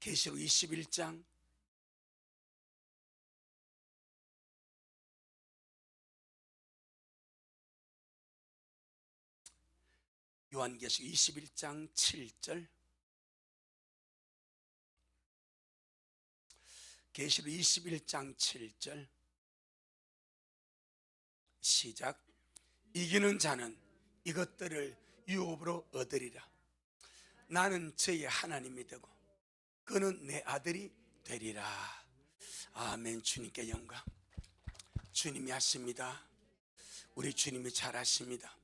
계시록 21장 요한계시록 21장 7절, 계시록 21장 7절 시작. 이기는 자는 이것들을 유업으로 얻으리라. 나는 저의 하나님이 되고 그는 내 아들이 되리라. 아멘. 주님께 영광. 주님이 하십니다. 우리 주님이 잘하십니다.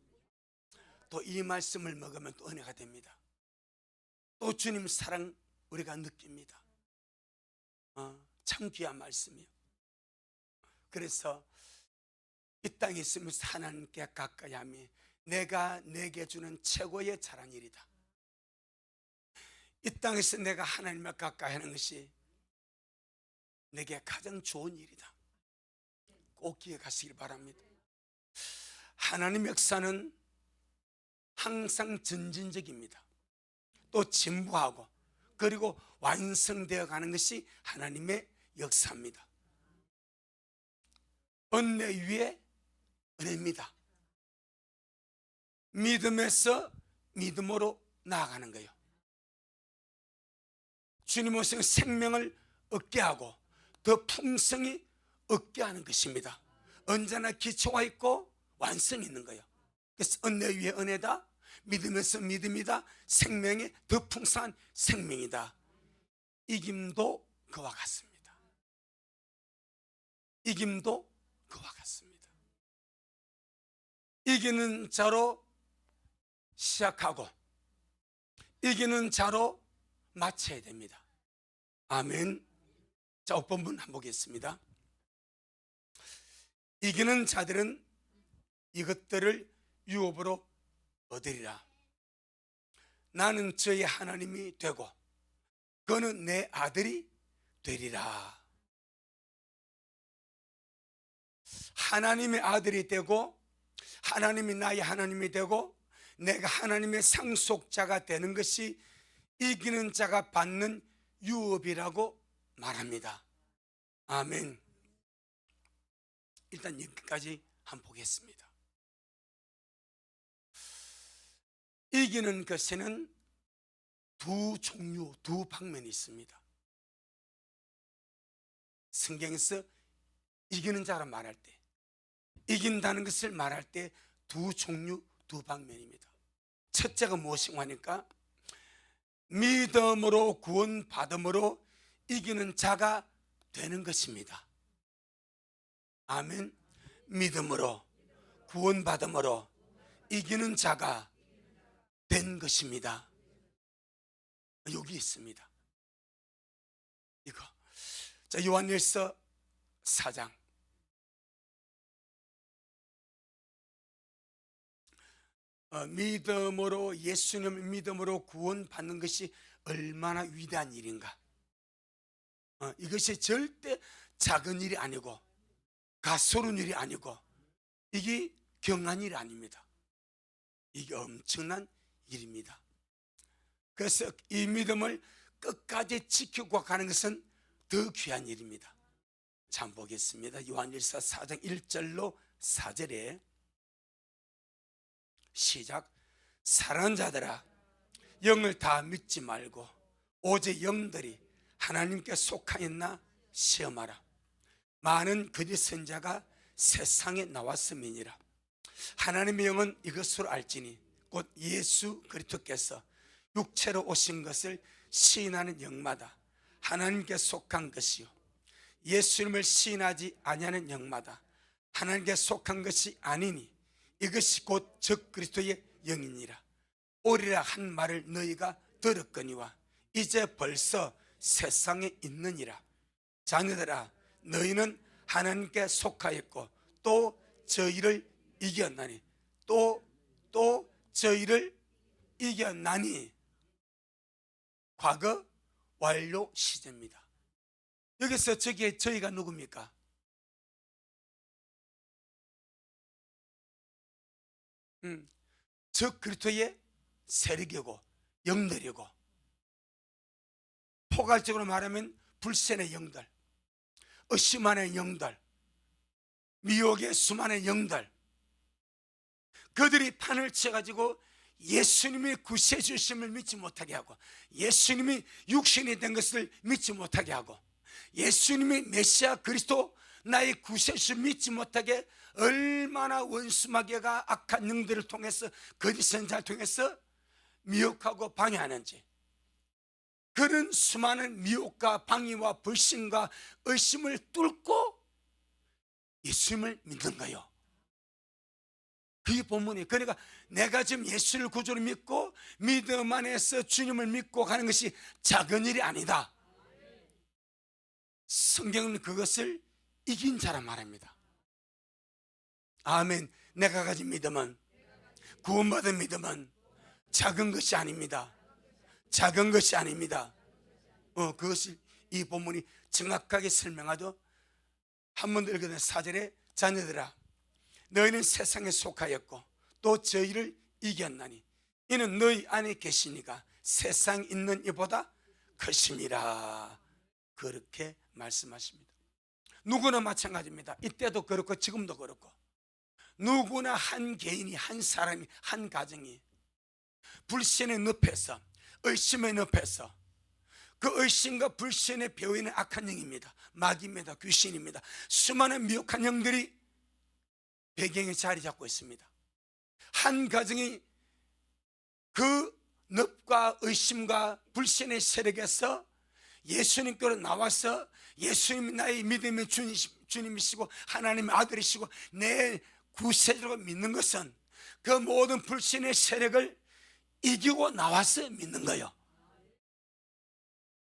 또 이 말씀을 먹으면 또 은혜가 됩니다. 또 주님 사랑 우리가 느낍니다. 참 귀한 말씀이요. 그래서 이 땅에 있으면서 하나님께 가까이 함이 내가 내게 주는 최고의 자랑일이다. 이 땅에서 내가 하나님과 가까이 하는 것이 내게 가장 좋은 일이다. 꼭 기억하시길 바랍니다. 하나님의 역사는 항상 전진적입니다. 또 진부하고 그리고 완성되어 가는 것이 하나님의 역사입니다. 은혜 위에 은혜입니다. 믿음에서 믿음으로 나아가는 거예요. 주님 오신 생명을 얻게 하고 더 풍성히 얻게 하는 것입니다. 언제나 기초가 있고 완성이 있는 거예요. 그래서 은혜 위에 은혜다, 믿음에서 믿음이다, 생명이 더 풍성한 생명이다. 이김도 그와 같습니다. 이김도 그와 같습니다. 이기는 자로 시작하고 이기는 자로 마쳐야 됩니다. 아멘. 자, 5번분 한번 보겠습니다. 이기는 자들은 이것들을 유업으로 얻으리라. 나는 저의 하나님이 되고 그는 내 아들이 되리라. 하나님의 아들이 되고 하나님이 나의 하나님이 되고 내가 하나님의 상속자가 되는 것이 이기는 자가 받는 유업이라고 말합니다. 아멘. 일단 여기까지 한번 보겠습니다. 이기는 것에는 두 종류, 두 방면이 있습니다. 성경에서 이기는 자라 말할 때, 이긴다는 것을 말할 때 두 종류, 두 방면입니다. 첫째가 무엇인가 하니까 믿음으로 구원받음으로 이기는 자가 되는 것입니다. 아멘. 믿음으로 구원받음으로 이기는 자가 된 것입니다. 여기 있습니다. 이거. 자, 요한일서 4장. 믿음으로, 예수님을 믿음으로 구원받는 것이 얼마나 위대한 일인가. 이것이 절대 작은 일이 아니고 가소로운 일이 아니고 이게 경한 일이 아닙니다. 이게 엄청난 일입니다. 그래서 이 믿음을 끝까지 지키고 가는 것은 더 귀한 일입니다. 참 보겠습니다. 요한일서 4장 1절로 4절에 시작. 사랑하는 자들아, 영을 다 믿지 말고 오직 영들이 하나님께 속하였나 시험하라. 많은 거짓 선자가 세상에 나왔음이니라. 하나님의 영은 이것으로 알지니 곧 예수 그리스도께서 육체로 오신 것을 시인하는 영마다 하나님께 속한 것이요 예수님을 시인하지 아니하는 영마다 하나님께 속한 것이 아니니 이것이 곧 적그리스도의 영이니라. 오리라 한 말을 너희가 들었거니와 이제 벌써 세상에 있느니라. 자녀들아, 너희는 하나님께 속하였고 또 저희를 이겼나니 또 저희를 이겼나니. 과거 완료 시제입니다. 여기서 저희가 누굽니까? 적 그리스도의 세력이고 영들이고 포괄적으로 말하면 불신의 영들, 의심하는 영들, 미혹의 수많은 영들, 그들이 판을 쳐가지고 예수님이 구세주심을 믿지 못하게 하고, 예수님이 육신이 된 것을 믿지 못하게 하고, 예수님이 메시아 그리스도 나의 구세주 믿지 못하게 얼마나 원수마귀가 악한 영들을 통해서, 거짓 선자를 통해서 미혹하고 방해하는지, 그런 수많은 미혹과 방해와 불신과 의심을 뚫고 예수님을 믿는 거예요. 그게 본문이에요. 그러니까 내가 지금 예수를 구주로 믿고 믿음 안에서 주님을 믿고 가는 것이 작은 일이 아니다. 성경은 그것을 이긴 자란 말입니다. 아멘. 내가 가진 믿음은, 구원받은 믿음은 작은 것이 아닙니다. 작은 것이 아닙니다. 그것을 이 본문이 정확하게 설명하죠. 한 번 더 읽어낸 4절에 자녀들아, 너희는 세상에 속하였고 또 저희를 이겼나니 이는 너희 안에 계시니까 세상 있는 이보다 크심이라. 그렇게 말씀하십니다. 누구나 마찬가지입니다. 이때도 그렇고 지금도 그렇고, 누구나 한 개인이, 한 사람이, 한 가정이 불신의 늪에서, 의심의 늪에서, 그 의심과 불신의 배후에는 악한 영입니다. 마귀입니다. 귀신입니다. 수많은 미혹한 영들이 배경에 자리 잡고 있습니다. 한 가정이 그 늪과 의심과 불신의 세력에서 예수님께로 나와서 예수님이 나의 믿음의 주님이시고 하나님의 아들이시고 내 구세주로 믿는 것은 그 모든 불신의 세력을 이기고 나와서 믿는 거예요.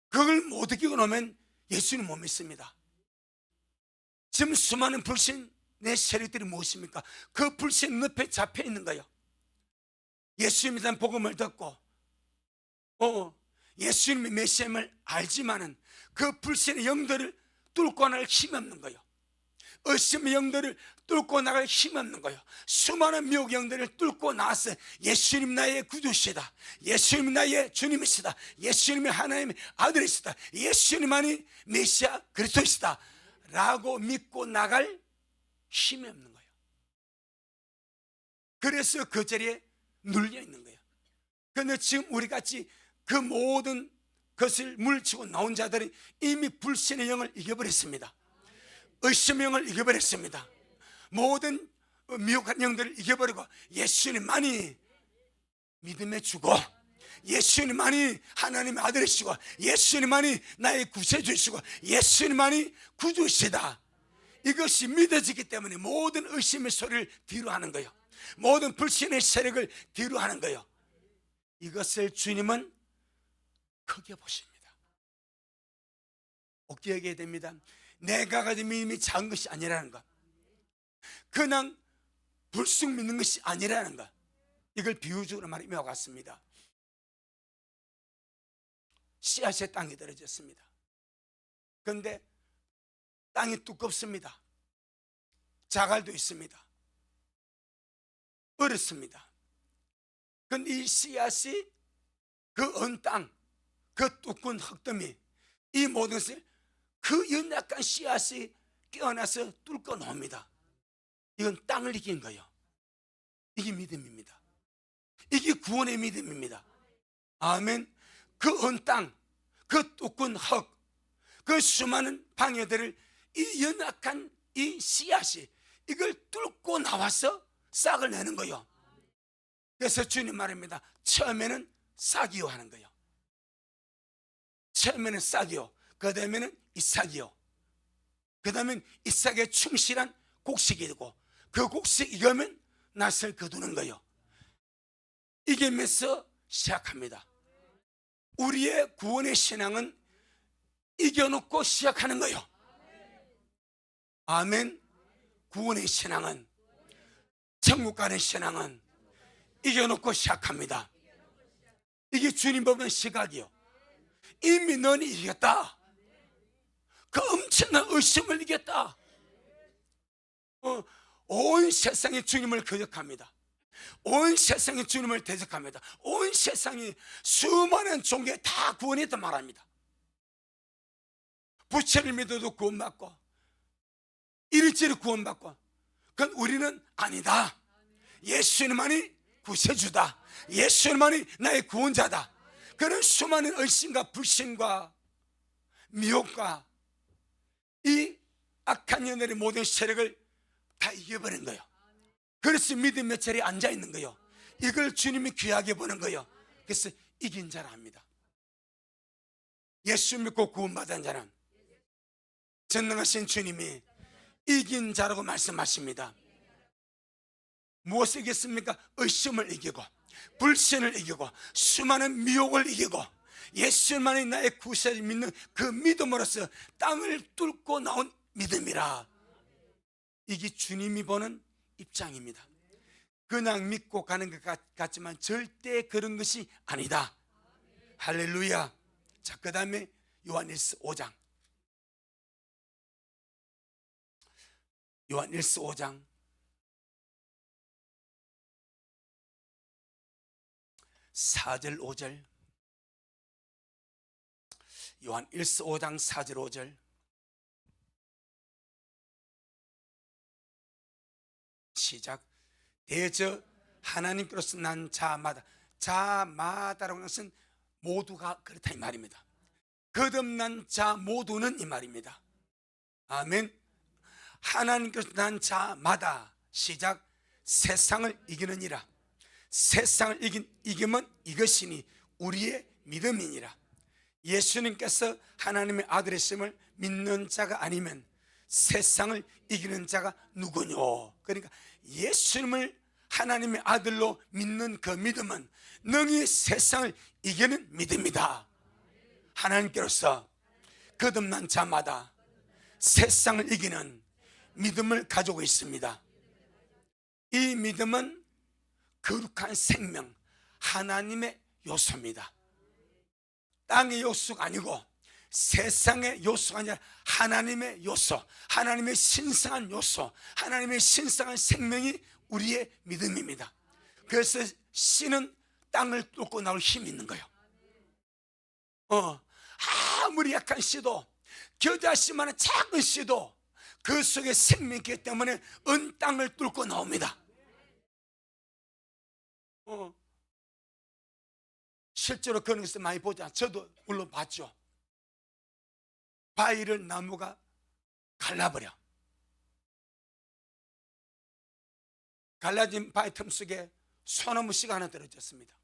그걸 못 이기고 나면 예수님 못 믿습니다. 지금 수많은 불신의 세력들이 무엇입니까? 그 불신 늪에 잡혀 있는 거예요. 예수님에 대한 복음을 듣고 예수님의 메시아임을 알지만은 그 불신의 영들을 뚫고 나갈 힘이 없는 거예요. 의심의 영들을 뚫고 나갈 힘이 없는 거예요. 수많은 미혹 영들을 뚫고 나와서 예수님 나의 구주시다, 예수님 나의 주님이시다, 예수님이 하나님의 아들이시다, 예수님만이 메시아 그리스도이시다 라고 믿고 나갈 힘이 없는 거예요. 그래서 그 자리에 눌려 있는 거예요. 그런데 지금 우리같이 그 모든 것을 물치고 나온 자들은 이미 불신의 영을 이겨버렸습니다. 의심의 영을 이겨버렸습니다. 모든 미혹한 영들을 이겨버리고 예수님만이 믿음의 주고, 예수님만이 하나님의 아들이시고, 예수님만이 나의 구세주이시고, 예수님만이 구주시다, 이것이 믿어지기 때문에 모든 의심의 소리를 뒤로 하는 거예요. 모든 불신의 세력을 뒤로 하는 거예요. 이것을 주님은 크게 보십니다. 꼭 기억해야 됩니다. 내가 가진 믿음이 작은 것이 아니라는 것, 그냥 불쑥 믿는 것이 아니라는 것, 이걸 비유적으로 말하며 같습니다. 씨앗의 땅이 떨어졌습니다. 그런데 땅이 두껍습니다. 자갈도 있습니다. 어렵습니다. 그런데 이 씨앗이 그 언 땅, 그 두꺼운 흙더미, 이 모든 것을 그 연약한 씨앗이 깨어나서 뚫고 나옵니다. 이건 땅을 이긴 거예요. 이게 믿음입니다. 이게 구원의 믿음입니다. 아멘. 그 언 땅, 그 두꺼운 흙, 그 수많은 방해들을 이 연약한 이 씨앗이 이걸 뚫고 나와서 싹을 내는 거예요. 그래서 주님 말입니다. 처음에는 싹이요 하는 거예요. 처음에는 싹이요, 그 다음에는 이삭이요, 그 다음엔 이삭에 충실한 곡식이 되고, 그 곡식 익으면 낫을 거두는 거예요. 이기면서 시작합니다. 우리의 구원의 신앙은 이겨놓고 시작하는 거예요. 아멘. 구원의 신앙은, 천국 가는 신앙은 이겨놓고 시작합니다. 이게 주님 보는 시각이요. 이미 너는 이겼다. 그 엄청난 의심을 이겼다. 온 세상이 주님을 거역합니다. 온 세상이 주님을 대적합니다. 온 세상이 수많은 종교에 다 구원했단 말합니다. 부처를 믿어도 구원받고 이리저리 구원받고, 그건 우리는 아니다. 예수님만이 구세주다. 예수님만이 나의 구원자다. 그런 수많은 의심과 불신과 미혹과 이 악한 연애의 모든 세력을 다 이겨버린 거예요. 그래서 믿음의 자리에 앉아있는 거예요. 이걸 주님이 귀하게 보는 거예요. 그래서 이긴 자라 합니다. 예수 믿고 구원받은 자는 전능하신 주님이 이긴 자라고 말씀하십니다. 무엇을 이겼습니까? 의심을 이기고 불신을 이기고 수많은 미혹을 이기고 예수만이 나의 구세를 믿는 그 믿음으로써 땅을 뚫고 나온 믿음이라. 이게 주님이 보는 입장입니다. 그냥 믿고 가는 것 같지만 절대 그런 것이 아니다. 할렐루야. 자, 그 다음에 요한일서 5장. 요한일서 5장 4절 5절. 요한일서 5장 4절 5절. 시작. 대저 하나님께로서 난 자마다. 자마다라고 하는 것은 모두가 그렇다 이 말입니다. 거듭난 자 모두는 이 말입니다. 아멘. 하나님께서 난 자마다. 시작. 세상을 이기느니라. 세상을 이기면 이것이니 우리의 믿음이니라. 예수님께서 하나님의 아들이심을 믿는 자가 아니면 세상을 이기는 자가 누구뇨? 그러니까 예수님을 하나님의 아들로 믿는 그 믿음은 능히 세상을 이기는 믿음이다. 하나님께로서 거듭난 자마다 세상을 이기는 믿음을 가지고 있습니다. 이 믿음은 거룩한 생명, 하나님의 요소입니다. 땅의 요소가 아니고 세상의 요소가 아니라 하나님의 요소, 하나님의 신성한 요소, 하나님의 신성한 생명이 우리의 믿음입니다. 그래서 씨는 땅을 뚫고 나올 힘이 있는 거예요. 아무리 약한 씨도, 겨자씨만한 작은 씨도 그 속에 생명이 있기 때문에 은 땅을 뚫고 나옵니다. 실제로 그런 것을 많이 보자. 저도 물론 봤죠. 바위를 나무가 갈라버려. 갈라진 바위 틈 속에 소나무 씨가 하나 떨어졌습니다.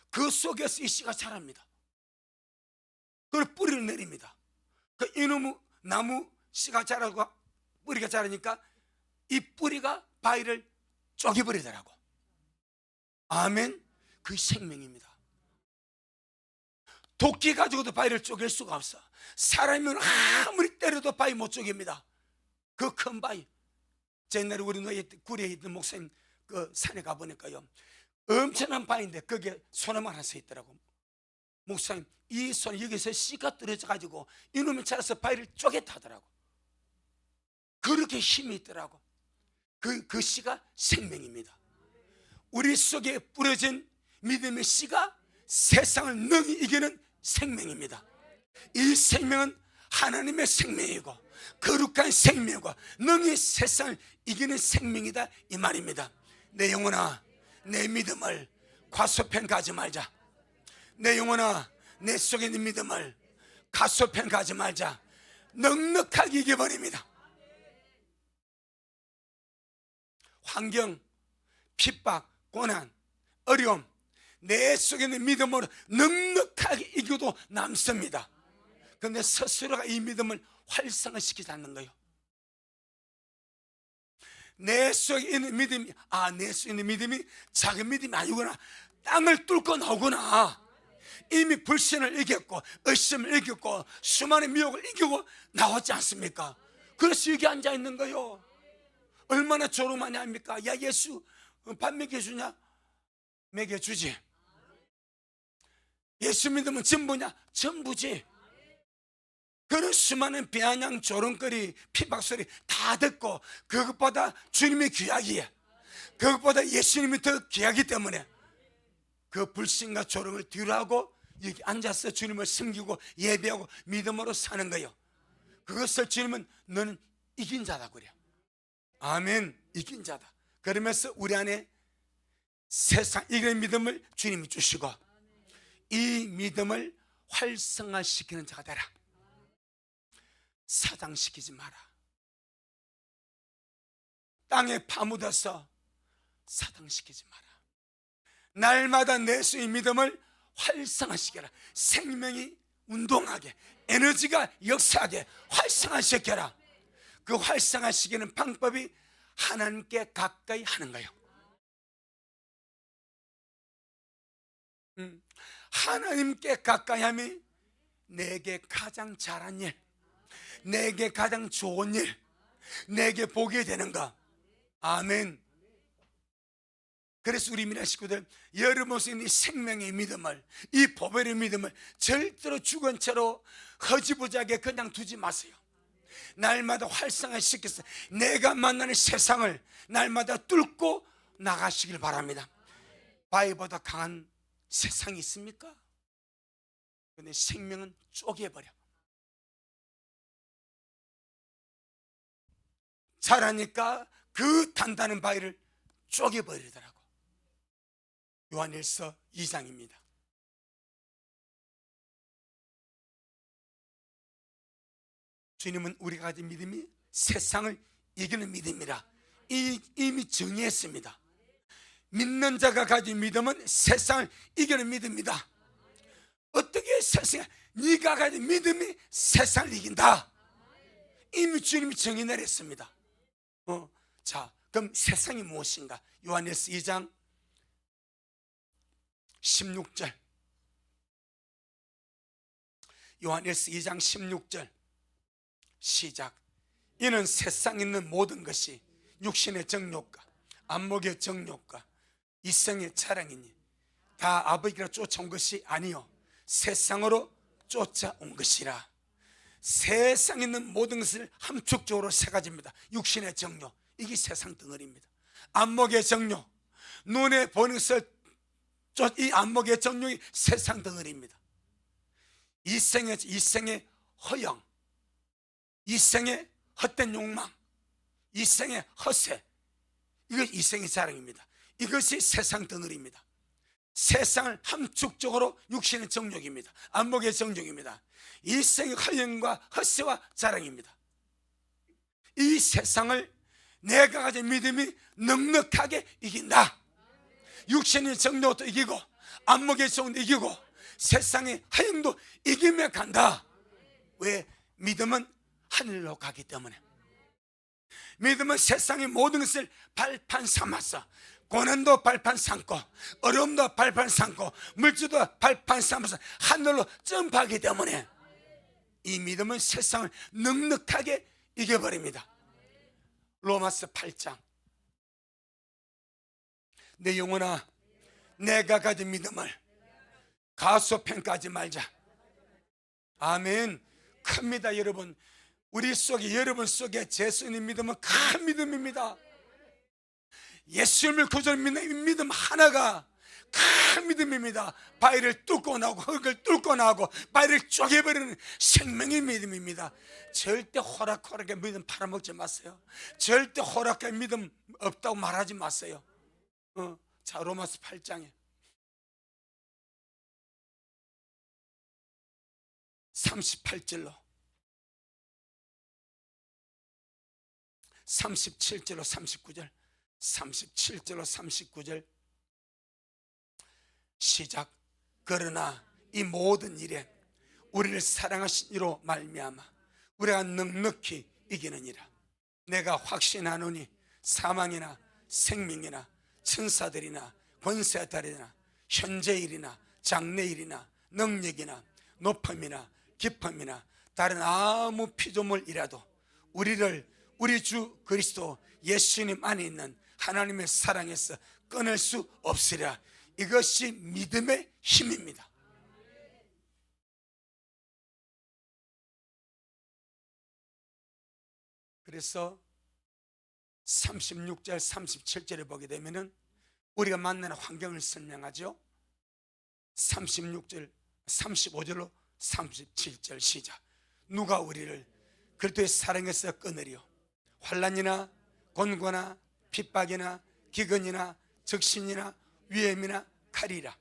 그 속에서 이 씨가 자랍니다. 그걸 뿌리를 내립니다. 그 이놈의 나무 씨가 자라고 뿌리가 자라니까 이 뿌리가 바위를 쪼개버리더라고. 아멘. 그 생명입니다. 도끼 가지고도 바위를 쪼갤 수가 없어. 사람이면 아무리 때려도 바위 못 쪼갭니다. 그 큰 바위. 옛날에 우리 노예 구리에 있던 목사님 그 산에 가보니까요, 엄청난 바위인데 거기에 소나무 하나 서 있더라고. 목사님, 이 손 여기서 씨가 떨어져 가지고 이놈이 자라서 바위를 쪼갰다 하더라고. 그렇게 힘이 있더라고. 그 씨가 생명입니다. 우리 속에 뿌려진 믿음의 씨가 세상을 능히 이기는 생명입니다. 이 생명은 하나님의 생명이고 거룩한 생명이고 능히 세상을 이기는 생명이다 이 말입니다. 내 영혼아, 내 믿음을 과소평 가지 말자. 내 영혼아, 내 속에 있는 믿음을 과소평 가지 말자. 넉넉하게 이겨버립니다. 환경, 핍박, 고난, 어려움, 내 속에 있는 믿음으로 넉넉하게 이겨도 남습니다. 그런데 스스로가 이 믿음을 활성화시키지 않는 거예요. 내 속에 있는 믿음이, 내 속에 있는 믿음이 작은 믿음이 아니구나, 땅을 뚫고 나오구나. 이미 불신을 이겼고 의심을 이겼고 수많은 미혹을 이기고 나왔지 않습니까? 그래서 여기 앉아 있는 거예요. 얼마나 조롱하니 합니까? 야, 예수 밥 먹여주냐? 먹여주지. 예수 믿으면 전부냐? 전부지. 그런 수많은 비아냥 조롱거리 핍박소리 다 듣고 그것보다 주님이 귀하기에, 그것보다 예수님이 더 귀하기 때문에 그 불신과 조롱을 뒤로하고 여기 앉아서 주님을 섬기고 예배하고 믿음으로 사는 거예요. 그것을 주님은 너는 이긴 자다 그래요. 아멘. 이긴 자다. 그러면서 우리 안에 세상 이기는 믿음을 주님이 주시고 이 믿음을 활성화시키는 자가 되라. 사장시키지 마라. 땅에 파묻어서 사장시키지 마라. 날마다 내수의 믿음을 활성화시켜라. 생명이 운동하게, 에너지가 역사하게 활성화시켜라. 그 활성화시키는 방법이 하나님께 가까이 하는 거예요. 하나님께 가까이 함이 내게 가장 잘한 일, 내게 가장 좋은 일, 내게 보게 되는 거. 아멘. 그래서 우리 미라 식구들, 여러분의 이 생명의 믿음을, 이 보배의 믿음을 절대로 죽은 채로 허지부지하게 그냥 두지 마세요. 날마다 활성화시켜서 내가 만나는 세상을 날마다 뚫고 나가시길 바랍니다. 바위보다 강한 세상이 있습니까? 근데 생명은 쪼개버려. 자라니까 그 단단한 바위를 쪼개버리더라고. 요한일서 2장입니다. 주님은 우리가 가진 믿음이 세상을 이기는 믿음이라 이미 정의했습니다. 믿는 자가 가진 믿음은 세상을 이기는 믿음이다. 어떻게 세상에 네가 가진 믿음이 세상을 이긴다. 이미 주님이 정의 내렸습니다. 자, 그럼 세상이 무엇인가? 요한일서 2장 16절. 요한일서 2장 16절 시작. 이는 세상에 있는 모든 것이 육신의 정욕과 안목의 정욕과 이생의 자랑이니 다 아버지가 쫓아온 것이 아니요 세상으로 쫓아온 것이라. 세상에 있는 모든 것을 함축적으로 세 가지입니다. 육신의 정욕, 이게 세상 덩어리입니다. 안목의 정욕, 눈에 보는 것을 이 안목의 정욕이 세상 덩어리입니다. 이생의 허영, 이생의 헛된 욕망, 이생의 허세, 이거 이생의 자랑입니다. 이것이 세상 덩어리입니다. 세상을 함축적으로 육신의 정욕입니다. 안목의 정욕입니다. 이생의 허영과 허세와 자랑입니다. 이 세상을 내가 가진 믿음이 넉넉하게 이긴다. 육신의 정욕도 이기고 안목의 정욕도 이기고 세상의 허영도 이기며 간다. 왜? 믿음은 하늘로 가기 때문에. 믿음은 세상의 모든 것을 발판 삼아서 고난도 발판 삼고 어려움도 발판 삼고 물질도 발판 삼아서 하늘로 점프하기 때문에 이 믿음은 세상을 넉넉하게 이겨버립니다. 로마서 8장. 내 영혼아, 내가 가진 믿음을 가소평가하지 말자. 아멘. 큽니다. 여러분, 우리 속에, 여러분 속에 예수님 믿음은 큰 믿음입니다. 예수님을 구주로 믿는 믿음 하나가 큰 믿음입니다. 바위를 뚫고 나오고 흙을 뚫고 나오고 바위를 쪼개버리는 생명의 믿음입니다. 절대 호락호락의 믿음 팔아먹지 마세요. 절대 호락의 믿음 없다고 말하지 마세요. 자, 로마서 8장에 38절로 37절로 39절 37절로 39절 시작. 그러나 이 모든 일에 우리를 사랑하신 이로 말미암아 우리가 넉넉히 이기느니라. 내가 확신하노니 사망이나 생명이나 천사들이나 권세들이나 현재일이나 장래일이나 능력이나 높음이나 깊음이나 다른 아무 피조물이라도 우리를 우리 주 그리스도 예수님 안에 있는 하나님의 사랑에서 끊을 수 없으리라. 이것이 믿음의 힘입니다. 그래서 36절 37절에 보게 되면은 우리가 만나는 환경을 설명하죠. 35절로 37절 시작. 누가 우리를 그리스도의 사랑에서 끊으리요? 환난이나 곤고나 핍박이나 기근이나 적신이나 위험이나 칼이라.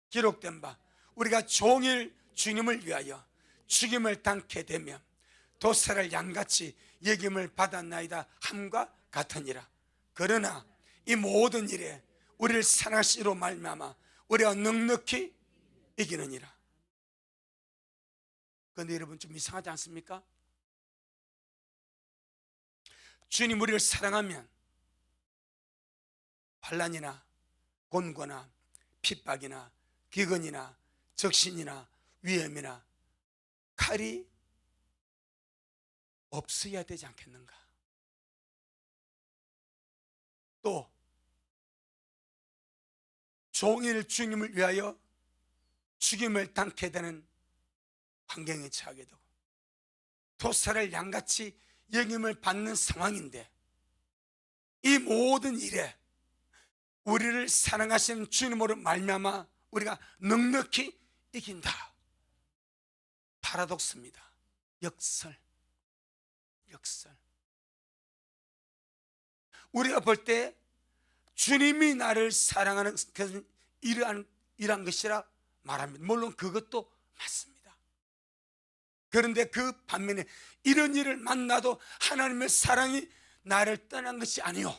기록된 바 우리가 종일 주님을 위하여 죽임을 당케 되면 도살을 양같이 여김을 받았나이다 함과 같으니라. 그러나 이 모든 일에 우리를 사랑하시로 말미암아 우리가 넉넉히 이기느니라. 그런데 여러분 좀 이상하지 않습니까? 주님 우리를 사랑하면 환난이나 곤고나 핍박이나 기근이나 적신이나 위험이나 칼이 없어야 되지 않겠는가? 또 종일 주님을 위하여 죽임을 당케 되는 환경에 처하게 되고 도살을 양같이 여김을 받는 상황인데, 이 모든 일에 우리를 사랑하시는 주님으로 말미암아 우리가 넉넉히 이긴다. 파라독스입니다. 역설. 우리가 볼 때 주님이 나를 사랑하는 것은 이러한 것이라 말합니다. 물론 그것도 맞습니다. 그런데 그 반면에 이런 일을 만나도 하나님의 사랑이 나를 떠난 것이 아니요,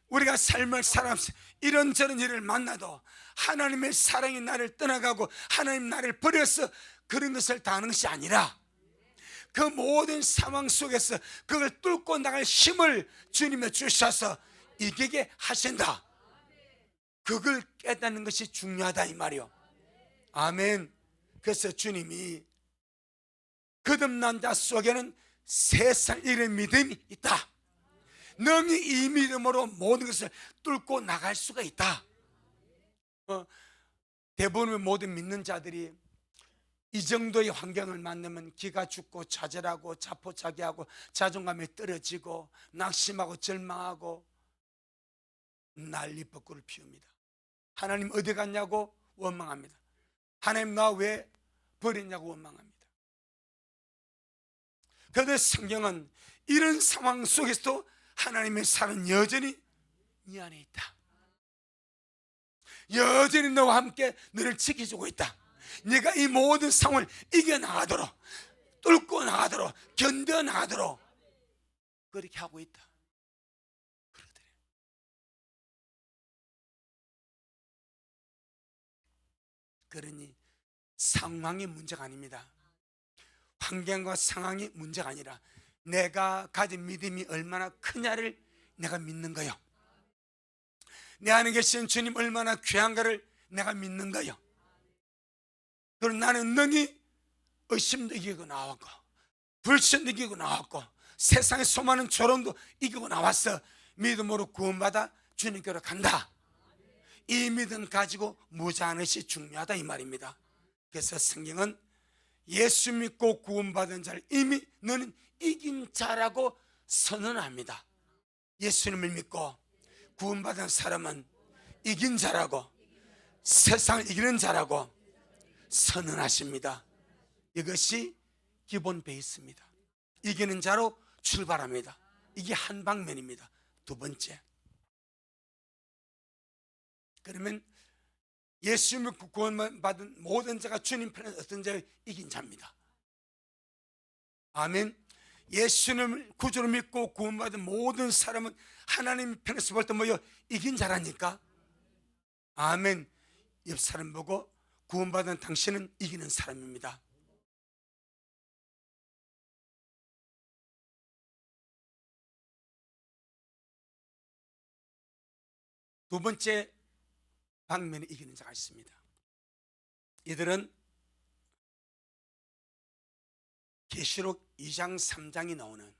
우리가 삶을 살아가면서 이런저런 일을 만나도 하나님의 사랑이 나를 떠나가고 하나님 나를 버려서 그런 것을 당하는 것이 아니라, 그 모든 상황 속에서 그걸 뚫고 나갈 힘을 주님이 주셔서 이기게 하신다. 그걸 깨닫는 것이 중요하다 이 말이요. 아멘. 그래서 주님이 거듭난 자 속에는 세상 이런 믿음이 있다. 너희 이 믿음으로 모든 것을 뚫고 나갈 수가 있다. 대부분의 모든 믿는 자들이 이 정도의 환경을 만나면 기가 죽고 좌절하고 자포자기하고 자존감이 떨어지고 낙심하고 절망하고 난리법구를 피웁니다. 하나님 어디 갔냐고 원망합니다. 하나님 나 왜 버렸냐고 원망합니다. 그런데 성경은 이런 상황 속에서도 하나님의 사랑은 여전히 네 안에 있다. 여전히 너와 함께 너를 지켜주고 있다. 네가 이 모든 상황을 이겨나가도록, 뚫고 나가도록, 견뎌나가도록 그렇게 하고 있다. 그러더래. 그러니 상황이 문제가 아닙니다. 환경과 상황이 문제가 아니라 내가 가진 믿음이 얼마나 크냐를 내가 믿는 거요. 내 안에 계신 주님 얼마나 귀한가를 내가 믿는 거요. 그리고 나는 능히 의심도 이기고 나왔고 불신도 이기고 나왔고 세상의 수많은 조롱도 이기고 나왔어. 믿음으로 구원받아 주님께로 간다. 이 믿음 가지고 무장하는 것이 중요하다 이 말입니다. 그래서 성경은 예수 믿고 구원받은 자를 이미 너는 이긴 자라고 선언합니다. 예수님을 믿고 구원받은 사람은 이긴 자라고, 세상을 이기는 자라고 선언하십니다. 이것이 기본 베이스입니다. 이기는 자로 출발합니다. 이게 한 방면입니다. 두 번째, 그러면 예수 믿고 구원받은 모든 자가 주님 편에 어떤 자를 이긴 자입니다. 아멘. 예수님을 구주로 믿고 구원받은 모든 사람은 하나님 편에서 볼 때 뭐요? 이긴 자라니까. 아멘. 옆 사람 보고 구원받은 당신은 이기는 사람입니다. 두 번째 방면에 이기는 자가 있습니다. 이들은 계시록 2장 3장이 나오는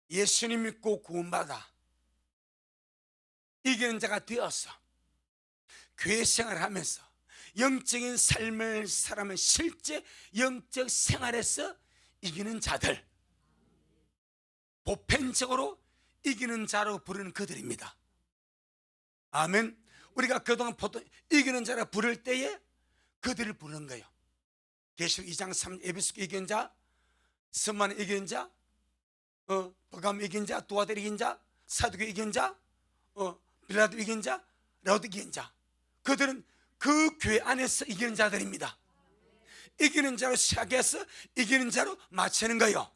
예수님 믿고 구원받아 이기는 자가 되어서 교회 생활을 하면서 영적인 삶을 살아가면 실제 영적 생활에서 이기는 자들, 보편적으로 이기는 자로 부르는 그들입니다. 아멘. 우리가 그동안 보통 이기는 자라 부를 때에 그들을 부르는 거예요. 계시록 2장 3 에베소 이긴 자, 스만 이긴 자, 버감 이긴 자, 두아들 이긴 자, 사두개 이긴 자, 빌라도 이긴 자, 라우드 이긴 자, 그들은 그 교회 안에서 이기는 자들입니다. 이기는 자로 시작해서 이기는 자로 마치는 거예요.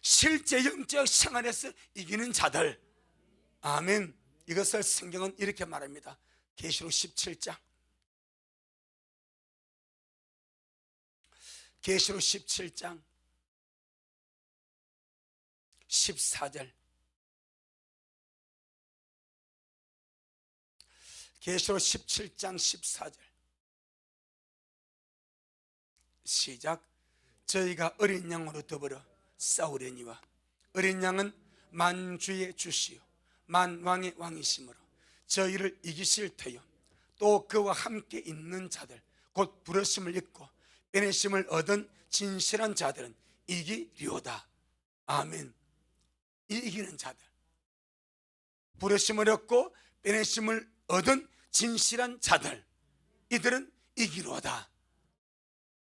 실제 영적 생활에서 이기는 자들. 아멘. 이것을 성경은 이렇게 말합니다. 계시록 17장 계시록 17장 14절, 계시록 17장 14절 시작. 저희가 어린 양으로 더불어 싸우려니와 어린 양은 만주의 주시요 만왕의 왕이시므로 저희를 이기실 터요 또 그와 함께 있는 자들 곧 부르심을 입고 빼내심을 얻은 진실한 자들은 이기리오다. 아멘. 이기는 자들, 부르심을 얻고 빼내심을 얻은 진실한 자들, 이들은 이기로다.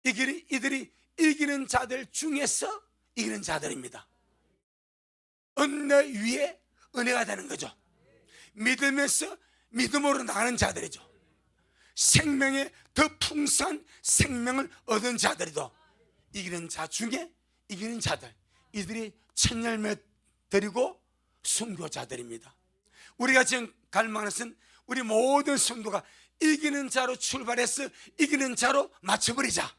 이들이 이기는 자들 중에서 이기는 자들입니다. 은혜 위에 은혜가 되는 거죠. 믿음에서 믿음으로 나가는 자들이죠. 생명의 더 풍성한 생명을 얻은 자들이도 이기는 자 중에 이기는 자들, 이들이 첫 열매 드리고 순교자들입니다. 우리가 지금 갈망하는 것은 우리 모든 성도가 이기는 자로 출발해서 이기는 자로 맞춰버리자.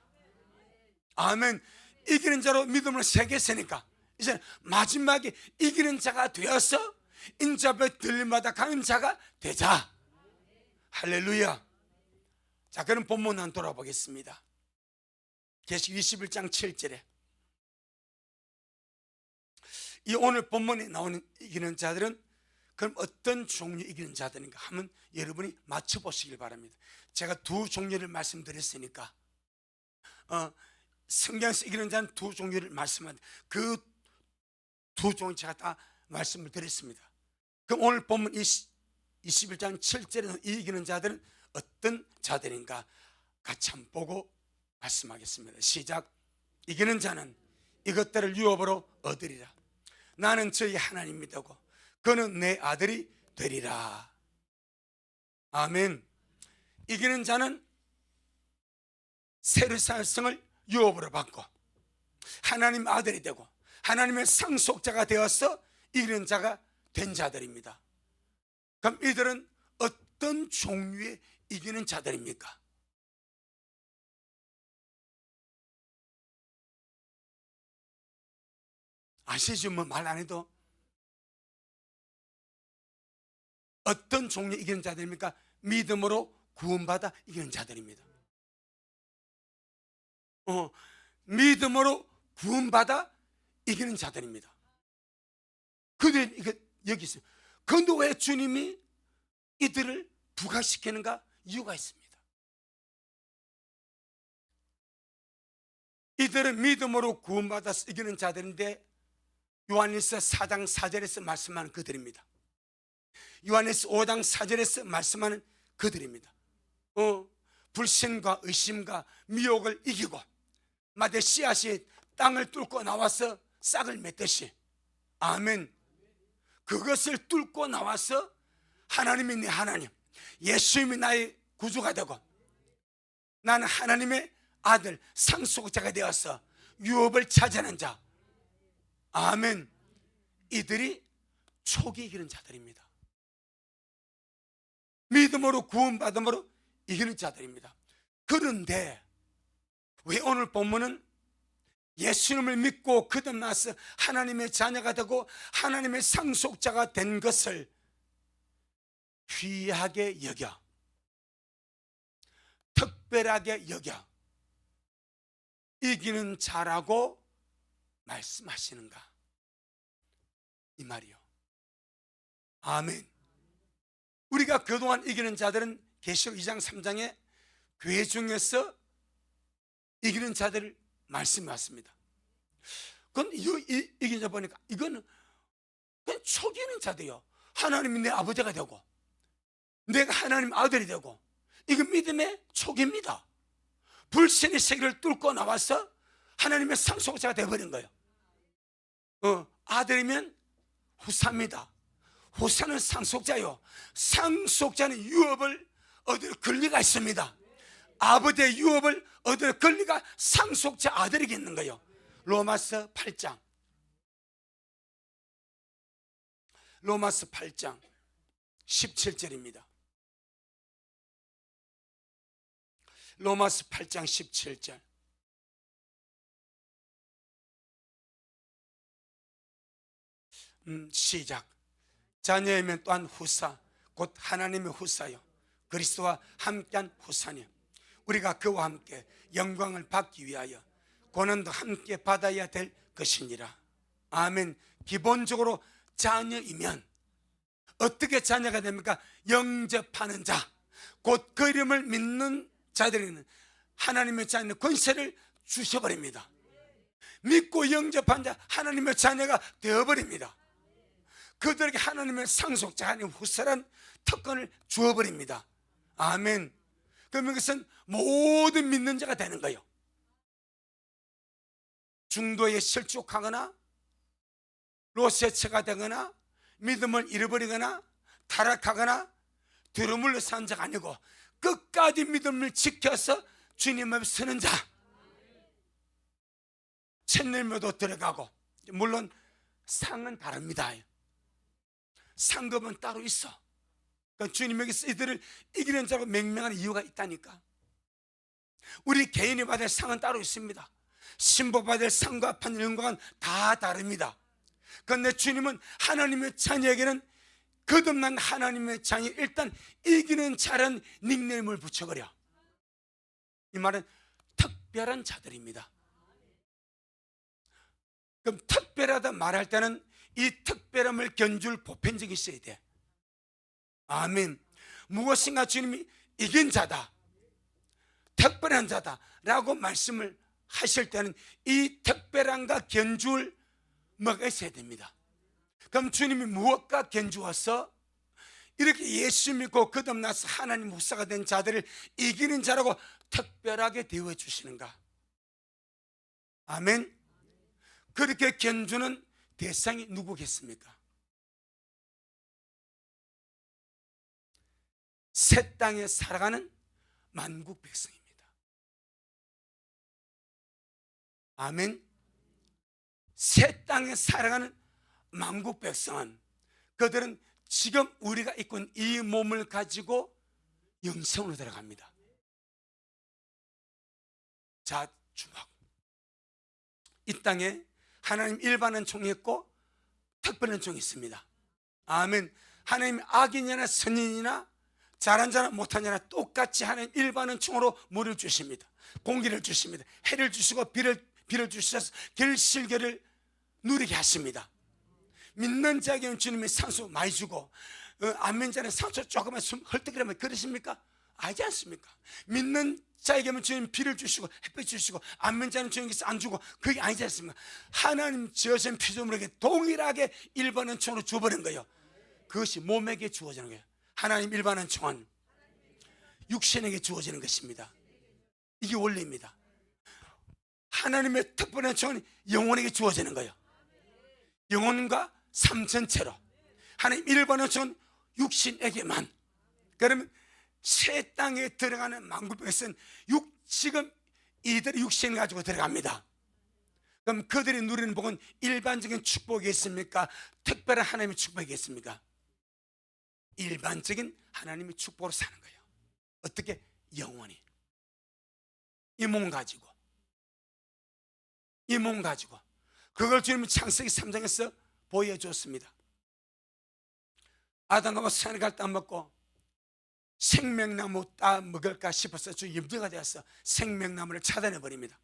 아멘. 이기는 자로 믿음을 새겼으니까 이제 마지막에 이기는 자가 되어서 인자앞에 들마다 가는 자가 되자. 할렐루야. 자, 그럼 본문 한번 돌아보겠습니다. 계시록 21장 7절에 이 오늘 본문에 나오는 이기는 자들은 그럼 어떤 종류 이기는 자들인가 하면 여러분이 맞춰보시길 바랍니다. 제가 두 종류를 말씀드렸으니까 성경에서 이기는 자는 두 종류를 말씀하는데 그 두 종류 제가 다 말씀을 드렸습니다. 그럼 오늘 본문 21장 7절에는 이기는 자들은 어떤 자들인가 같이 한번 보고 말씀하겠습니다. 시작. 이기는 자는 이것들을 유업으로 얻으리라. 나는 저희 하나님 믿고 그는 내 아들이 되리라. 아멘. 이기는 자는 새로운 살성을 유업으로 받고 하나님 아들이 되고 하나님의 상속자가 되어서 이기는 자가 된 자들입니다. 그럼 이들은 어떤 종류의 이기는 자들입니까? 아시죠? 뭐 말 안 해도 어떤 종류의 이기는 자들입니까? 믿음으로 구원받아 이기는 자들입니다. 믿음으로 구원받아 이기는 자들입니다. 그들 여기 있어요. 그런데 왜 주님이 이들을 부각시키는가? 이유가 있습니다. 이들은 믿음으로 구원받아서 이기는 자들인데 요한일서 4장 4절에서 말씀하는 그들입니다. 요한일서 5장 4절에서 말씀하는 그들입니다. 불신과 의심과 미혹을 이기고 마대 씨앗이 땅을 뚫고 나와서 싹을 맺듯이, 아멘, 그것을 뚫고 나와서 하나님이 내 하나님, 예수님이 나의 구주가 되고 나는 하나님의 아들 상속자가 되어서 유업을 차지하는 자, 아멘, 이들이 초기 이기는 자들입니다. 믿음으로 구원받음으로 이기는 자들입니다. 그런데 왜 오늘 본문은 예수님을 믿고 거듭나서 하나님의 자녀가 되고 하나님의 상속자가 된 것을 귀하게 여겨, 특별하게 여겨 이기는 자라고 말씀하시는가? 이 말이요. 아멘. 우리가 그동안 이기는 자들은 계시록 2장 3장에 교회 중에서 이기는 자들을 말씀해 왔습니다. 그건 이기는 자 보니까 이거는 그냥 초기는 자들이요. 하나님이 내 아버지가 되고 내가 하나님 아들이 되고, 이거 믿음의 초기입니다. 불신의 세계를 뚫고 나와서 하나님의 상속자가 되어버린 거예요. 아들이면 후사입니다. 후사는 상속자요. 상속자는 유업을 얻을 권리가 있습니다. 아버지의 유업을 얻을 권리가 상속자 아들에게 있는 거예요. 로마서 8장 17절입니다. 로마서 8장 17절. 시작. 자녀이면 또한 후사, 곧 하나님의 후사요, 그리스도와 함께한 후사니 우리가 그와 함께 영광을 받기 위하여 고난도 함께 받아야 될 것이니라. 아멘. 기본적으로 자녀이면 어떻게 자녀가 됩니까? 영접하는 자, 곧 그 이름을 믿는 자들에게는 하나님의 자녀의 권세를 주셔버립니다. 믿고 영접한 자, 하나님의 자녀가 되어버립니다. 그들에게 하나님의 상속자, 하나님 후사란 특권을 주어버립니다. 아멘. 그러면 그것은 모든 믿는 자가 되는 거예요. 중도에 실족하거나 로세처가 되거나 믿음을 잃어버리거나 타락하거나 뒤로물러 산 자가 아니고 끝까지 믿음을 지켜서 주님 앞에 서는 자, 쳇늘며도 들어가고, 물론 상은 다릅니다. 상급은 따로 있어. 그러니까 주님에게서 이들을 이기는 자로 맹명하는 이유가 있다니까. 우리 개인이 받을 상은 따로 있습니다. 신복받을 상과 받는 영광은 다 다릅니다. 그런데 주님은 하나님의 자녀에게는 거듭난 하나님의 자녀, 일단 이기는 자는 닉네임을 붙여버려. 이 말은 특별한 자들입니다. 그럼 특별하다 말할 때는 이 특별함을 견줄 보편적이 있어야 돼. 아멘. 무엇인가 주님이 이긴 자다, 특별한 자다 라고 말씀을 하실 때는 이 특별함과 견줄 뭐가 있어야 됩니다. 그럼 주님이 무엇과 견주어서 이렇게 예수 믿고 거듭나서 하나님 후사가 된 자들을 이기는 자라고 특별하게 대우해주시는가? 아멘. 그렇게 견주는 대상이 누구겠습니까? 새 땅에 살아가는 만국 백성입니다. 아멘. 새 땅에 살아가는 만국 백성은, 그들은 지금 우리가 입고 있는 이 몸을 가지고 영생으로 들어갑니다. 자, 주목. 이 땅에 하나님 일반은 종이 있고 특별한 종이 있습니다. 아멘. 하나님 악인이나 선인이나 잘한 자나 못한 자나 똑같이 하나님 일반은 총으로 물을 주십니다. 공기를 주십니다. 해를 주시고 비를 주셔서 결실결을 누리게 하십니다. 믿는 자에게는 주님이 상수 많이 주고, 안 믿는 자는 상수 조금만 헐떡이라면 그러십니까? 알지 않습니까? 믿는 자에게는 주님 비를 주시고 햇빛 주시고, 안 믿는 자는 주님께서 안 주고, 그게 아니지 않습니까? 하나님 지으신 피조물에게 동일하게 일반은 총으로 주어버린 거예요. 그것이 몸에게 주어지는 거예요. 하나님 일반은 총은 육신에게 주어지는 것입니다. 이게 원리입니다. 하나님의 특별한 총은 영혼에게 주어지는 거예요. 영혼과 삶 전체로. 하나님 일반은 총은 육신에게만. 그러면 새 땅에 들어가는 만국 백성은 지금 이들이 육신을 가지고 들어갑니다. 그럼 그들이 누리는 복은 일반적인 축복이겠습니까? 특별한 하나님의 축복이겠습니까? 일반적인 하나님의 축복으로 사는 거예요. 어떻게? 영원히. 이 몸 가지고, 이 몸 가지고. 그걸 주님은 창세기 3장에서 보여줬습니다. 아담과 하와 선악과를 따먹고 생명나무 따 먹을까 싶어서 주 염려가 되어서 생명나무를 차단해버립니다.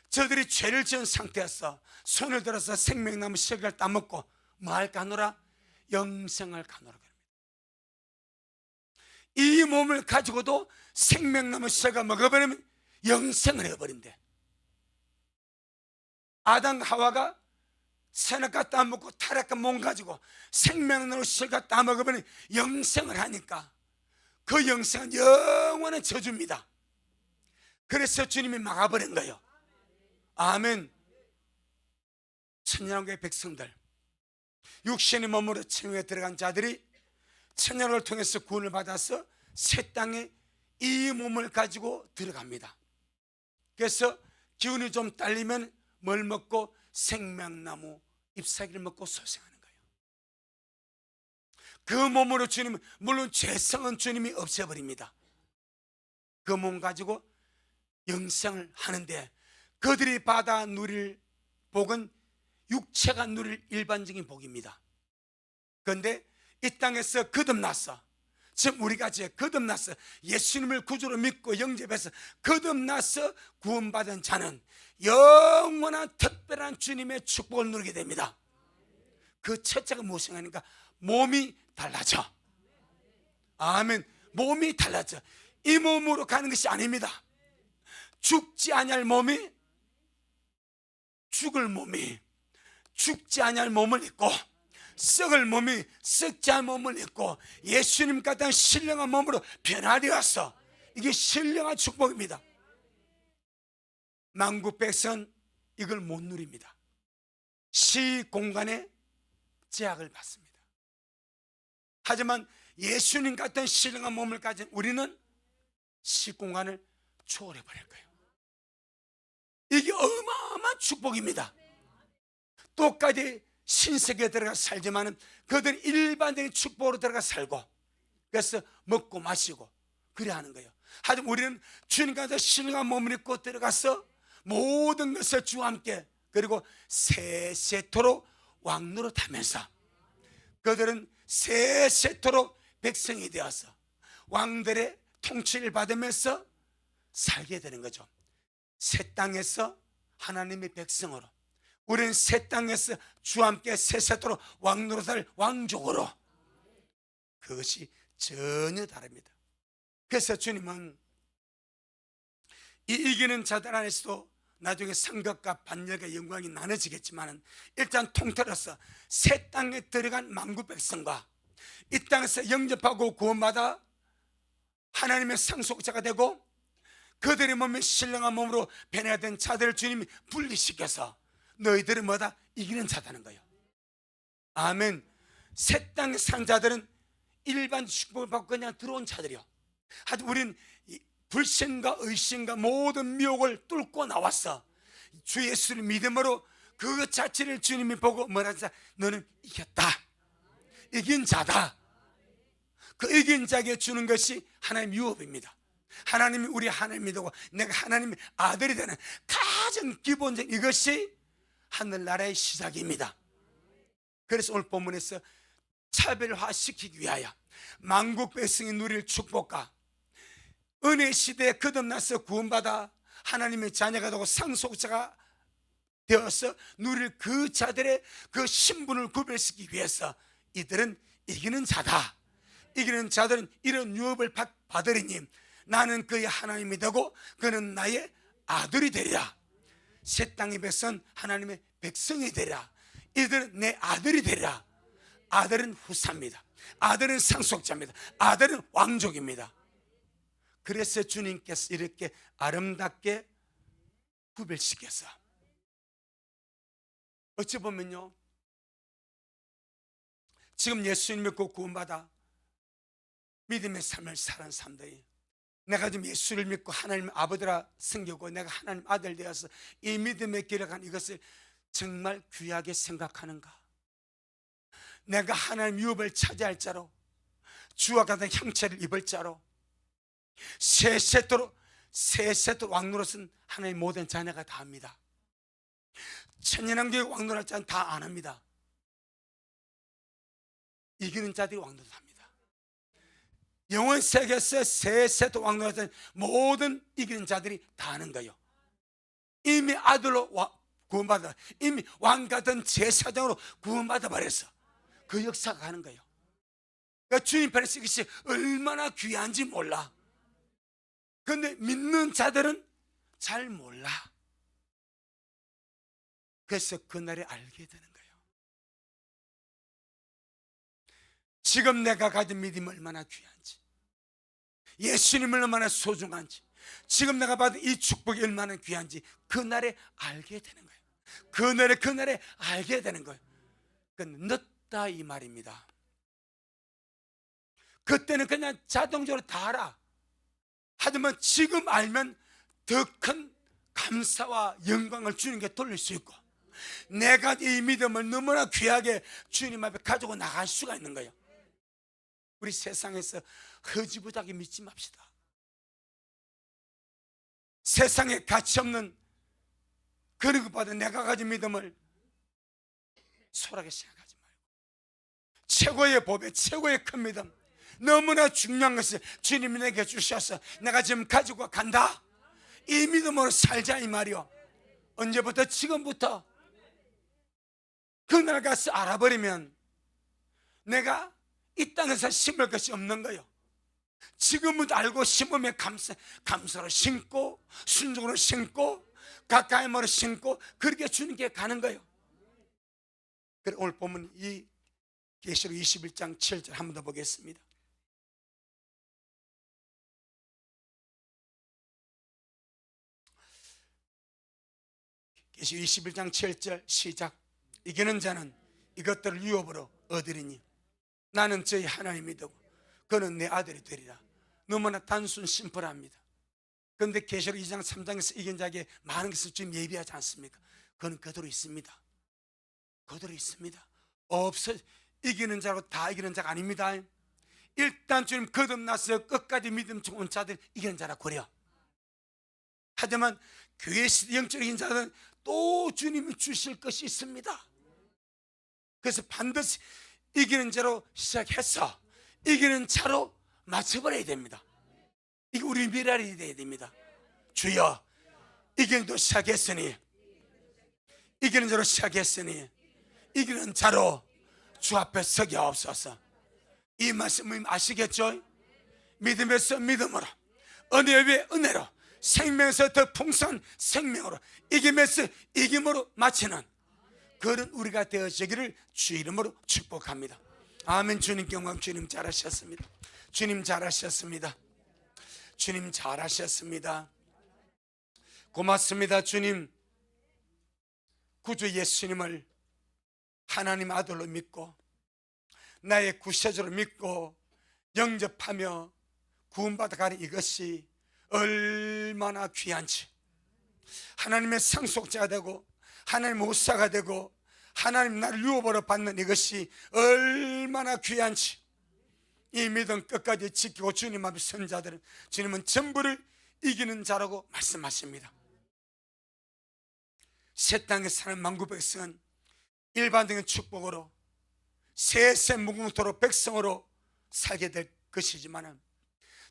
저들이 죄를 지은 상태에서 손을 들어서 생명나무 씨를 따먹고 뭐 할까 하노라? 영생을 가노라. 이 몸을 가지고도 생명나무 씨가 먹어버리면 영생을 해버린대. 아담 하와가 선악과 따먹고 타락한 몸 가지고 생명나무 씨가 따먹어버리면 영생을 하니까 그 영생은 영원한 저주입니다. 그래서 주님이 막아버린 거예요. 아멘. 천년왕국의 백성들, 육신의 몸으로 천국에 들어간 자들이 천년을 통해서 구원을 받아서 새 땅에 이 몸을 가지고 들어갑니다. 그래서 기운이 좀 딸리면 뭘 먹고? 생명나무 잎사귀를 먹고 소생하는 거예요. 그 몸으로 주님은, 물론 죄성은 주님이 없애버립니다. 그 몸 가지고 영생을 하는데, 그들이 받아 누릴 복은 육체가 누릴 일반적인 복입니다. 그런데 이 땅에서 거듭나서, 지금 우리가 이제 거듭나서 예수님을 구주로 믿고 영접해서 거듭나서 구원받은 자는 영원한 특별한 주님의 축복을 누리게 됩니다. 그 첫째가 무엇이 하니까 몸이 달라져. 아멘. 몸이 달라져. 이 몸으로 가는 것이 아닙니다. 죽지 아니할 몸이, 죽을 몸이 죽지 아니할 몸을 입고, 썩을 몸이 썩지 않은 몸을 입고 예수님 같은 신령한 몸으로 변화되어서, 이게 신령한 축복입니다. 만국 백성은 이걸 못 누립니다. 시공간에 제약을 받습니다. 하지만 예수님 같은 신령한 몸을 가진 우리는 시공간을 초월해 버릴 거예요. 이게 어마어마한 축복입니다. 똑같이 신세계에 들어가 살지만은 그들은 일반적인 축복으로 들어가 살고, 그래서 먹고 마시고 그래 하는 거예요. 하지만 우리는 주님과 신령한 몸을 입고 들어가서 모든 것을 주와 함께, 그리고 세세토록 왕노릇하면서, 그들은 세세토록 백성이 되어서 왕들의 통치를 받으면서 살게 되는 거죠. 새 땅에서 하나님의 백성으로, 우리는 새 땅에서 주와 함께 세세토록 왕노릇할 왕족으로, 그것이 전혀 다릅니다. 그래서 주님은 이 이기는 자들 안에서도 나중에 상급과 반역의 영광이 나눠지겠지만, 일단 통틀어서 새 땅에 들어간 만국 백성과 이 땅에서 영접하고 구원받아 하나님의 상속자가 되고 그들의 몸에 신령한 몸으로 변화된 자들을 주님이 분리시켜서 너희들은 뭐다? 이기는 자다는 거예요. 아멘. 새 땅에 산 자들은 일반 축복을 받고 그냥 들어온 자들이요. 하지만 우리는 불신과 의심과 모든 미혹을 뚫고 나왔어. 주 예수를 믿음으로 그 자체를 주님이 보고 뭐라 하자? 너는 이겼다. 이긴 자다. 그 이긴 자에게 주는 것이 하나님 유업입니다. 하나님이 우리 하나님이 되고 내가 하나님의 아들이 되는 가장 기본적인 이것이 하늘나라의 시작입니다. 그래서 오늘 본문에서 차별화시키기 위하여 만국 백성이 누릴 축복과 은혜 시대에 거듭나서 구원받아 하나님의 자녀가 되고 상속자가 되어서 누릴 그 자들의 그 신분을 구별시키기 위해서 이들은 이기는 자다. 이기는 자들은 이런 유업을 받으리니 나는 그의 하나님이 되고 그는 나의 아들이 되리라. 새 땅의 백성은 하나님의 백성이 되리라. 이들은 내 아들이 되리라. 아들은 후사입니다. 아들은 상속자입니다. 아들은 왕족입니다. 그래서 주님께서 이렇게 아름답게 구별시켜서, 어찌 보면요, 지금 예수님 믿고 구원받아 믿음의 삶을 사는 사람들이, 내가 지금 예수를 믿고 하나님 아버지라 섬기고 내가 하나님 아들 되어서 이 믿음의 길을 간 이것을 정말 귀하게 생각하는가? 내가 하나님 유업을 차지할 자로, 주와 같은 형체를 입을 자로, 세세토록 왕노릇은 하나님 모든 자녀가 다 합니다. 천년왕국의 왕노릇 자는 다 안 합니다. 이기는 자들이 왕노릇합니다. 영원 세계에서 세세토록 왕노릇은 모든 이기는 자들이 다 하는 거예요. 이미 아들로 구원받아, 이미 왕 같은 제사장으로 구원받아 버렸어. 그 역사가 가는 거예요. 그러니까 주님 편에서 이것이 얼마나 귀한지 몰라. 그런데 믿는 자들은 잘 몰라. 그래서 그날에 알게 되는 거예요. 지금 내가 가진 믿음이 얼마나 귀한지, 예수님을 얼마나 소중한지, 지금 내가 받은 이 축복이 얼마나 귀한지 그날에 알게 되는 거예요. 그날에 알게 되는 거예요. 늦다 이 말입니다. 그때는 그냥 자동적으로 다 알아. 하지만 지금 알면 더 큰 감사와 영광을 주님께 돌릴 수 있고, 내가 이 믿음을 너무나 귀하게 주님 앞에 가지고 나갈 수가 있는 거예요. 우리 세상에서 허지부작이 믿지 맙시다. 세상에 가치 없는 그런 것보다 내가 가진 믿음을 소홀하게 생각하지 말고, 최고의 보배, 최고의 큰 믿음, 너무나 중요한 것을 주님이 내게 주셔서 내가 지금 가지고 간다, 이 믿음으로 살자 이 말이요. 언제부터? 지금부터. 그날 가서 알아버리면 내가 이 땅에서 심을 것이 없는 거예요. 지금은 알고 심으면 감사로 심고, 순종으로 심고, 가까이 멀어 심고, 그렇게 주님께 가는 거예요. 그래, 오늘 보면 이 계시록 21장 7절 한 번 더 보겠습니다. 계시록 21장 7절 시작. 이기는 자는 이것들을 유업으로 얻으리니 나는 저희 하나님이 되고 그는 내 아들이 되리라. 너무나 단순 심플합니다. 그런데 계시록 2장 3장에서 이긴 자에게 많은 것을 지금 예비하지 않습니까? 그는 그대로 있습니다. 그대로 있습니다. 없어. 이기는 자로 다 이기는 자가 아닙니다. 일단 주님 거듭나서 끝까지 믿음 좋은 자들 이기는 자라 그래요. 하지만 교회 시대 영적인 자들은 또 주님이 주실 것이 있습니다. 그래서 반드시 이기는 자로 시작해서 이기는 자로 맞춰버려야 됩니다. 이게 우리 미랄이 되어야 됩니다. 주여, 이기는 자로 시작했으니, 이기는 자로 시작했으니 이기는 자로 주 앞에 서게 없어서. 이 말씀을 아시겠죠? 믿음에서 믿음으로, 은혜 위에 은혜로, 생명에서 더 풍성한 생명으로, 이김에서 이김으로 마치는 그런 우리가 되어지기를 주 이름으로 축복합니다. 아멘. 주님 영광. 주님 잘하셨습니다. 주님 잘하셨습니다. 주님 잘하셨습니다. 고맙습니다. 주님, 구주 예수님을 하나님 아들로 믿고 나의 구세주로 믿고 영접하며 구원받아가는 이것이 얼마나 귀한지, 하나님의 상속자가 되고 하나님의 후사가 되고 하나님 나를 유업으로 받는 이것이 얼마나 귀한지, 이 믿음 끝까지 지키고 주님 앞에 선 자들은 주님은 전부를 이기는 자라고 말씀하십니다. 새 땅에 사는 만국백성은 일반적인 축복으로 세세 무궁토로 백성으로 살게 될 것이지만,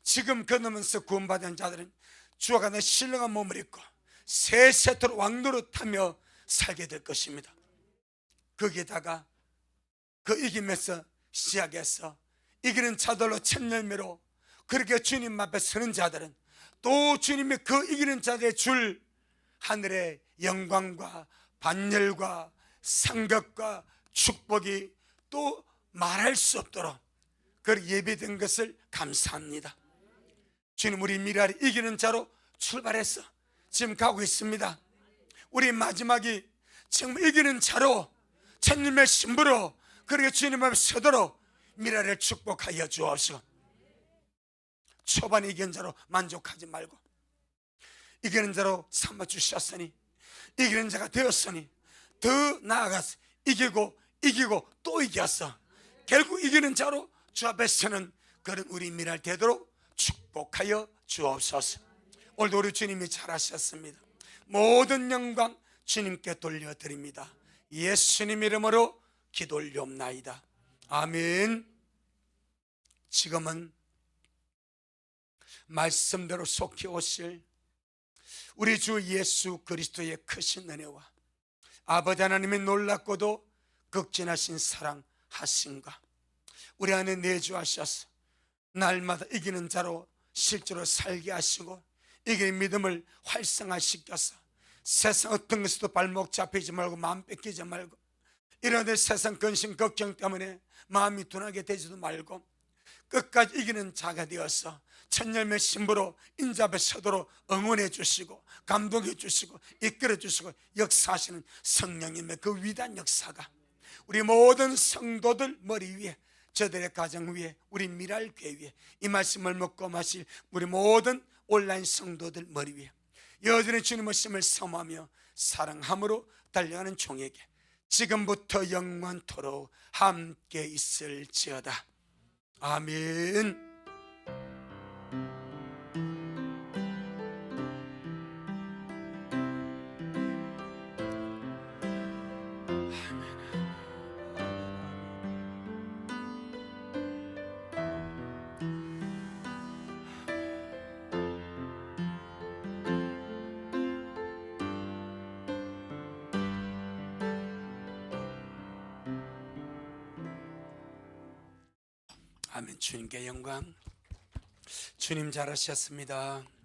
지금 건너면서 구원받은 자들은 주와 같은 신령한 몸을 입고 세세토록 왕노릇하며 살게 될 것입니다. 거기에다가 그 이김에서 시작해서 이기는 자들로 첫 열매로 그렇게 주님 앞에 서는 자들은 또 주님이 그 이기는 자들의 줄 하늘의 영광과 반열과 상급과 축복이 또 말할 수 없도록 그렇게 예배된 것을 감사합니다. 주님, 우리 미랄이 이기는 자로 출발해서 지금 가고 있습니다. 우리 마지막이 정말 이기는 자로 천님의 신부로 그렇게 주님 앞에 서도록 미랄을 축복하여 주옵시고, 초반에 이기는 자로 만족하지 말고 이기는 자로 삼아주셨으니, 이기는 자가 되었으니 더 나아가서 이기고 또 이겼어. 결국 이기는 자로 주 앞에 서는 그런 우리 미랄 되도록 축복하여 주옵소서. 오늘도 우리 주님이 잘하셨습니다. 모든 영광 주님께 돌려드립니다. 예수님 이름으로 기도 올리옵나이다. 아멘. 지금은 말씀대로 속히 오실 우리 주 예수 그리스도의 크신 은혜와 아버지 하나님의 놀랍고도 극진하신 사랑하심과 우리 안에 내주하셔서 날마다 이기는 자로 실제로 살게 하시고 이기는 믿음을 활성화시켜서 세상 어떤 것에도 발목 잡히지 말고 마음 뺏기지 말고, 이런 세상 근심 걱정 때문에 마음이 둔하게 되지도 말고 끝까지 이기는 자가 되어서 천열매 신부로 인자 앞에 서도록 응원해 주시고 감동해 주시고 이끌어 주시고 역사하시는 성령님의 그 위대한 역사가 우리 모든 성도들 머리 위에, 저들의 가정 위에, 우리 미랄교회 위에, 이 말씀을 먹고 마실 우리 모든 온라인 성도들 머리 위에 여전히 주님의 말씀을 섬하며 사랑함으로 달려가는 종에게 지금부터 영원토록 함께 있을지어다. 아멘. 아멘. 주님께 영광. 주님 잘하셨습니다.